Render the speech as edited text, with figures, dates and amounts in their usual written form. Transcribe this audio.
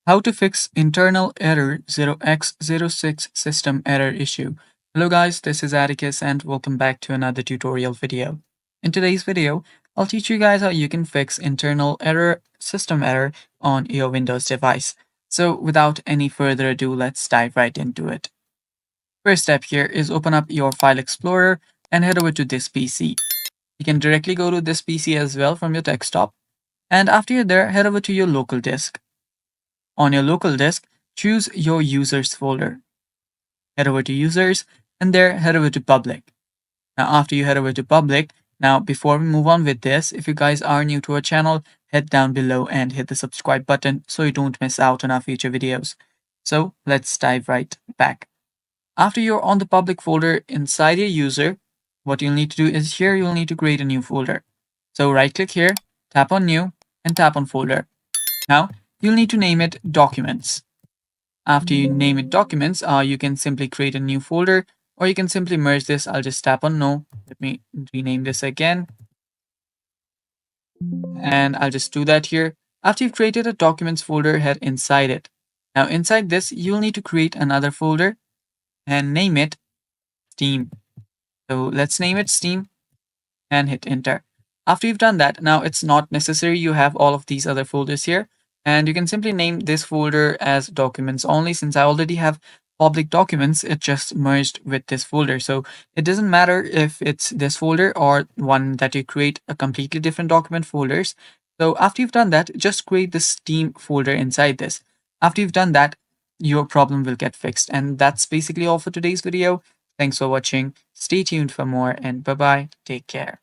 How to fix internal error 0x06 system error issue. Hello guys, this is Atticus and welcome back to another tutorial video. In today's video, I'll teach you guys how you can fix internal error system error on your Windows device. So without any further ado, let's dive right into it. First step here is open up your file explorer and head over to this PC. You can directly go to this PC as well from your desktop. And after you're there, head over to your local disk. On your local disk, choose your users folder. Head over to users and there head over to public. Now after you head over to public, now before we move on with this, if you guys are new to our channel, head down below and hit the subscribe button so you don't miss out on our future videos. So let's dive right back. After you're on the public folder inside your user, what you'll need to do is here you'll need to create a new folder. So right click here, tap on new and tap on folder. Now you'll need to name it documents. After you name it documents, you can simply create a new folder or you can simply merge this. I'll just tap on no. Let me rename this again. And I'll just do that here. After you've created a documents folder, head inside it. Now inside this, you'll need to create another folder and name it Steam. So let's name it Steam and hit enter. After you've done that, now it's not necessary you have all of these other folders here. And you can simply name this folder as documents only. Since I already have public documents, it just merged with this folder. So it doesn't matter if it's this folder or one that you create a completely different document folders. So after you've done that, just create the Steam folder inside this. After you've done that, your problem will get fixed. And that's basically all for today's video. Thanks for watching. Stay tuned for more and bye-bye. Take care.